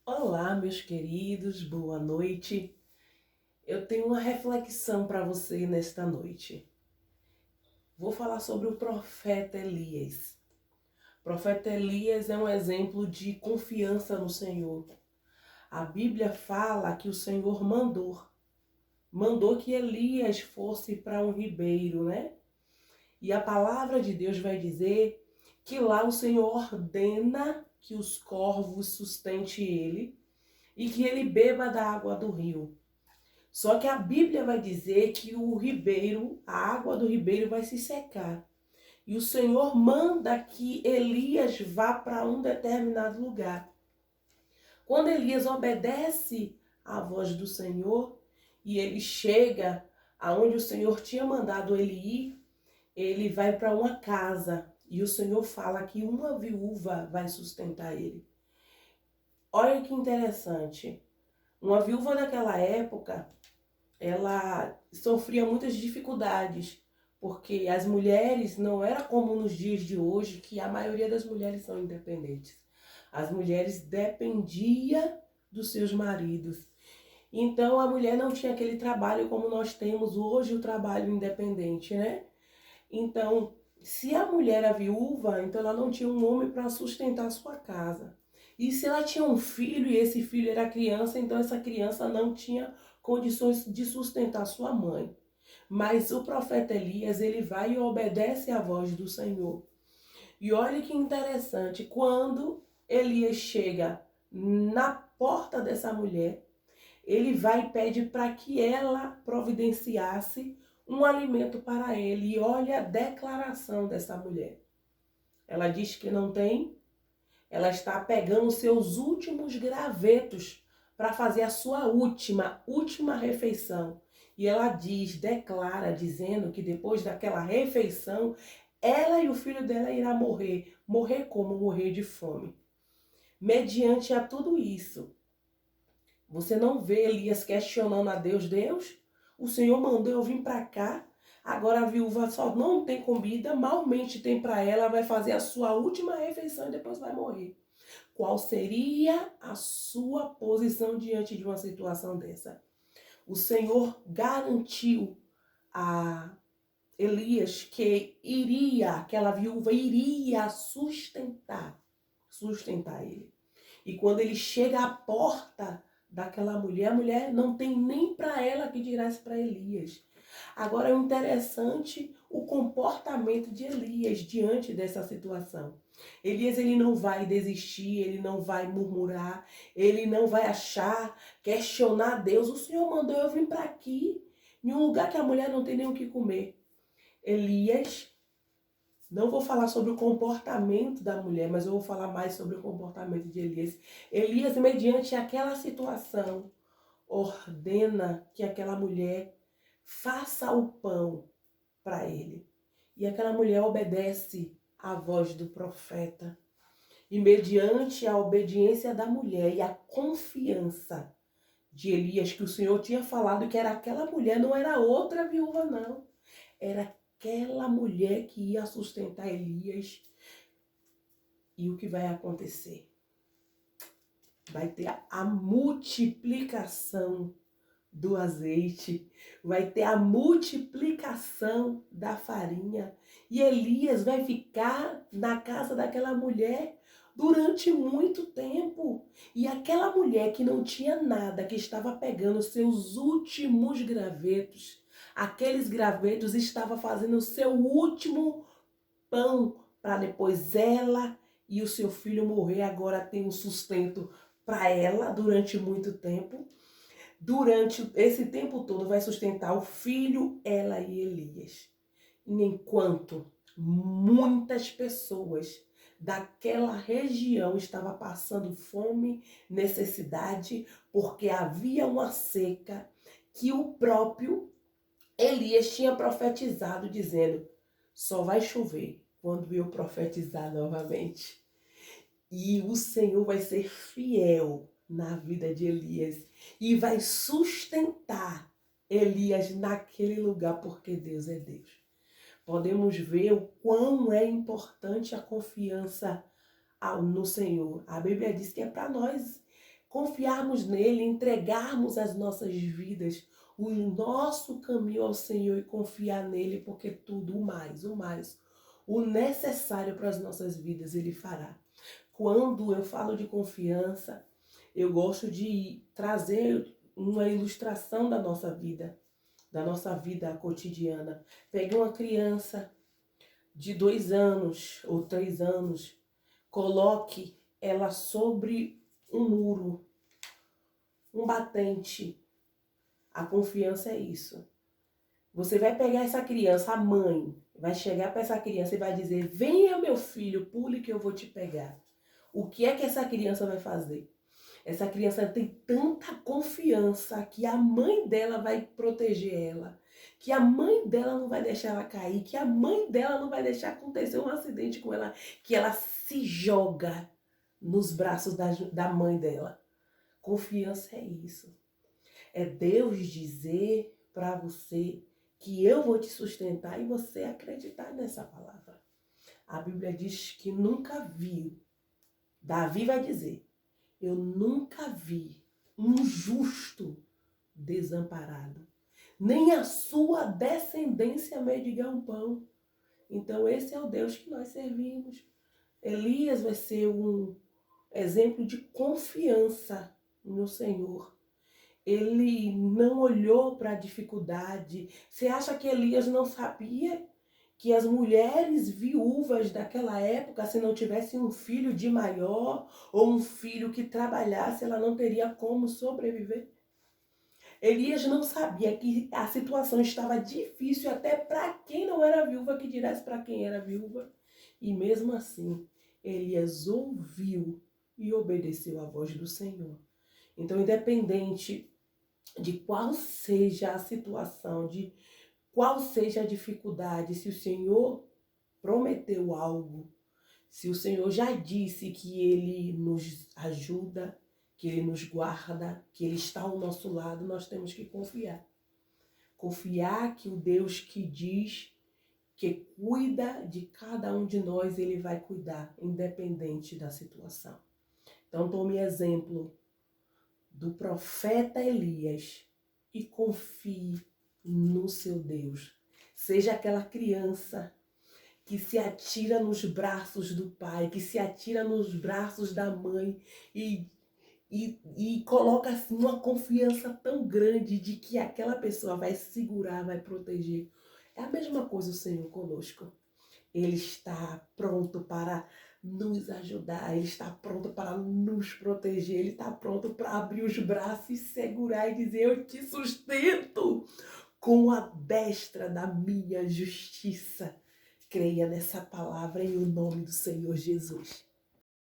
Olá, meus queridos, boa noite. Eu tenho uma reflexão para você nesta noite. Vou falar sobre o profeta Elias. O profeta Elias é um exemplo de confiança no Senhor. A Bíblia fala que o Senhor mandou que Elias fosse para um ribeiro, né? E a palavra de Deus vai dizer que lá o Senhor ordena que os corvos sustente ele e que ele beba da água do rio. Só que a Bíblia vai dizer que o ribeiro, a água do ribeiro vai se secar. E o Senhor manda que Elias vá para um determinado lugar. Quando Elias obedece à voz do Senhor e ele chega aonde o Senhor tinha mandado ele ir, ele vai para uma casa e o Senhor fala que uma viúva vai sustentar ele. Olha que interessante. Uma viúva daquela época, ela sofria muitas dificuldades, porque as mulheres não era como nos dias de hoje, que a maioria das mulheres são independentes. As mulheres dependiam dos seus maridos. Então a mulher não tinha aquele trabalho como nós temos hoje, o trabalho independente, né? Então, se a mulher era viúva, então ela não tinha um homem para sustentar a sua casa. E se ela tinha um filho e esse filho era criança, então essa criança não tinha condições de sustentar sua mãe. Mas o profeta Elias, ele vai e obedece à voz do Senhor. E olha que interessante, quando Elias chega na porta dessa mulher, ele vai e pede para que ela providenciasse um alimento para ele. E olha a declaração dessa mulher. Ela diz que não tem, ela está pegando os seus últimos gravetos para fazer a sua última refeição. E ela declara, dizendo que depois daquela refeição, ela e o filho dela irá morrer. Morrer como? Morrer de fome. Mediante a tudo isso, você não vê Elias questionando a Deus, Deus, o Senhor mandou eu vir para cá, agora a viúva só não tem comida, malmente tem para ela, vai fazer a sua última refeição e depois vai morrer. Qual seria a sua posição diante de uma situação dessa? O Senhor garantiu a Elias que aquela viúva iria sustentar ele. E quando ele chega à porta daquela mulher, a mulher não tem nem para ela que dirás para Elias. Agora é interessante o comportamento de Elias diante dessa situação. Elias, ele não vai desistir, ele não vai murmurar, ele não vai questionar Deus. O Senhor mandou eu vir para aqui, em um lugar que a mulher não tem nem o que comer. Elias, não vou falar sobre o comportamento da mulher, mas eu vou falar mais sobre o comportamento de Elias. Elias, mediante aquela situação, ordena que aquela mulher faça o pão para ele. E aquela mulher obedece à voz do profeta. E mediante a obediência da mulher e a confiança de Elias, que o Senhor tinha falado que era aquela mulher, não era outra viúva, não. Era aquela mulher que ia sustentar Elias. E o que vai acontecer? Vai ter a multiplicação do azeite, vai ter a multiplicação da farinha. E Elias vai ficar na casa daquela mulher durante muito tempo. E aquela mulher que não tinha nada, que estava pegando seus últimos gravetos, aqueles gravetos estava fazendo o seu último pão para depois ela e o seu filho morrer. Agora tem um sustento para ela durante muito tempo. Durante esse tempo todo vai sustentar o filho, ela e Elias. E enquanto muitas pessoas daquela região estavam passando fome, necessidade, porque havia uma seca que o próprio Elias tinha profetizado, dizendo: só vai chover quando eu profetizar novamente. E o Senhor vai ser fiel na vida de Elias e vai sustentar Elias naquele lugar, porque Deus é Deus. Podemos ver o quão é importante a confiança no Senhor. A Bíblia diz que é para nós confiarmos nele, entregarmos as nossas vidas, o nosso caminho ao Senhor e confiar nele, porque tudo o mais, o necessário para as nossas vidas ele fará. Quando eu falo de confiança, eu gosto de trazer uma ilustração da nossa vida cotidiana. Pegue uma criança de 2 anos ou 3 anos, coloque ela sobre um muro, um batente. A confiança é isso. Você vai pegar essa criança, a mãe vai chegar para essa criança e vai dizer: venha meu filho, pule que eu vou te pegar. O que é que essa criança vai fazer? Essa criança tem tanta confiança que a mãe dela vai proteger ela, que a mãe dela não vai deixar ela cair, que a mãe dela não vai deixar acontecer um acidente com ela, que ela se joga nos braços da mãe dela. Confiança é isso. É Deus dizer para você que eu vou te sustentar e você acreditar nessa palavra. A Bíblia diz que nunca viu. Davi vai dizer: eu nunca vi um justo desamparado, nem a sua descendência mendigar um pão. Então esse é o Deus que nós servimos. Elias vai ser um exemplo de confiança no Senhor. Ele não olhou para a dificuldade. Você acha que Elias não sabia que as mulheres viúvas daquela época, se não tivessem um filho de maior ou um filho que trabalhasse, ela não teria como sobreviver? Elias não sabia que a situação estava difícil até para quem não era viúva, que diresse para quem era viúva. E mesmo assim, Elias ouviu e obedeceu à voz do Senhor. Então, independente de qual seja a situação, de qual seja a dificuldade, se o Senhor prometeu algo, se o Senhor já disse que Ele nos ajuda, que Ele nos guarda, que Ele está ao nosso lado, nós temos que confiar. Confiar que o Deus que diz que cuida de cada um de nós, Ele vai cuidar, independente da situação. Então, tome exemplo do profeta Elias e confie no seu Deus. Seja aquela criança que se atira nos braços do pai, que se atira nos braços da mãe e coloca assim uma confiança tão grande de que aquela pessoa vai segurar, vai proteger. É a mesma coisa o Senhor conosco. Ele está pronto para nos ajudar, Ele está pronto para nos proteger, Ele está pronto para abrir os braços e segurar e dizer: eu te sustento com a destra da minha justiça. Creia nessa palavra em o nome do Senhor Jesus.